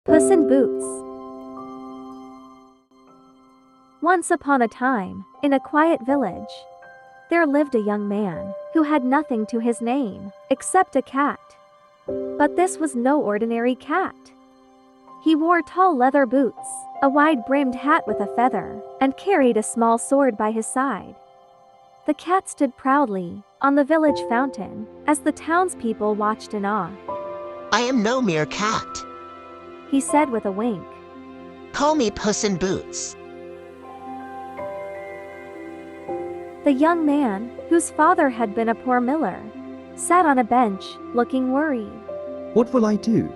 Puss in Boots. Once upon a time, in a quiet village, there lived a young man who had nothing to his name except a cat. But this was no ordinary cat. He wore tall leather boots, a wide-brimmed hat with a feather, and carried a small sword by his side. The cat stood proudly on the village fountain as the townspeople watched in awe. "I am no mere cat. He said with a wink. Call me Puss in Boots." The young man, whose father had been a poor miller, sat on a bench, looking worried. What will I do?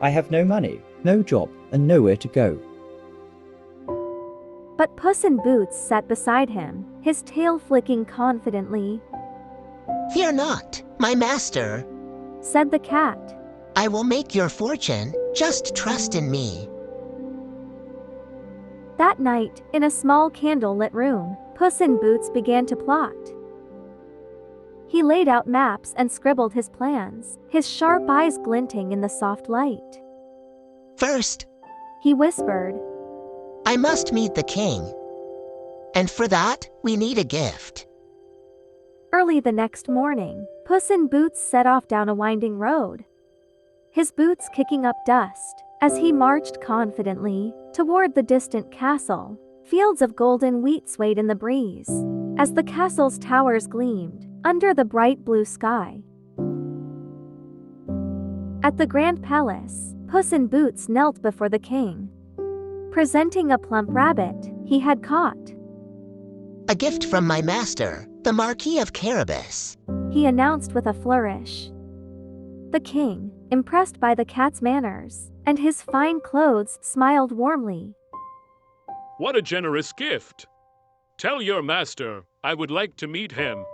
I have no money, no job, and nowhere to go. But Puss in Boots sat beside him, his tail flicking confidently. "Fear not, my master. Said the cat. I will make your fortune. Just trust in me." That night, in a small candle-lit room, Puss in Boots began to plot. He laid out maps and scribbled his plans, his sharp eyes glinting in the soft light. "First, He whispered. I must meet the king. And for that, we need a gift." Early the next morning, Puss in Boots set off down a winding road, his boots kicking up dust as he marched confidently toward the distant castle. Fields of golden wheat swayed in the breeze as the castle's towers gleamed under the bright blue sky. At the grand palace, Puss in Boots knelt before the king, presenting a plump rabbit he had caught. "A gift from my master, the Marquis of Carabas." He announced with a flourish. The king, impressed by the cat's manners and his fine clothes, smiled warmly. "What a generous gift! Tell your master I would like to meet him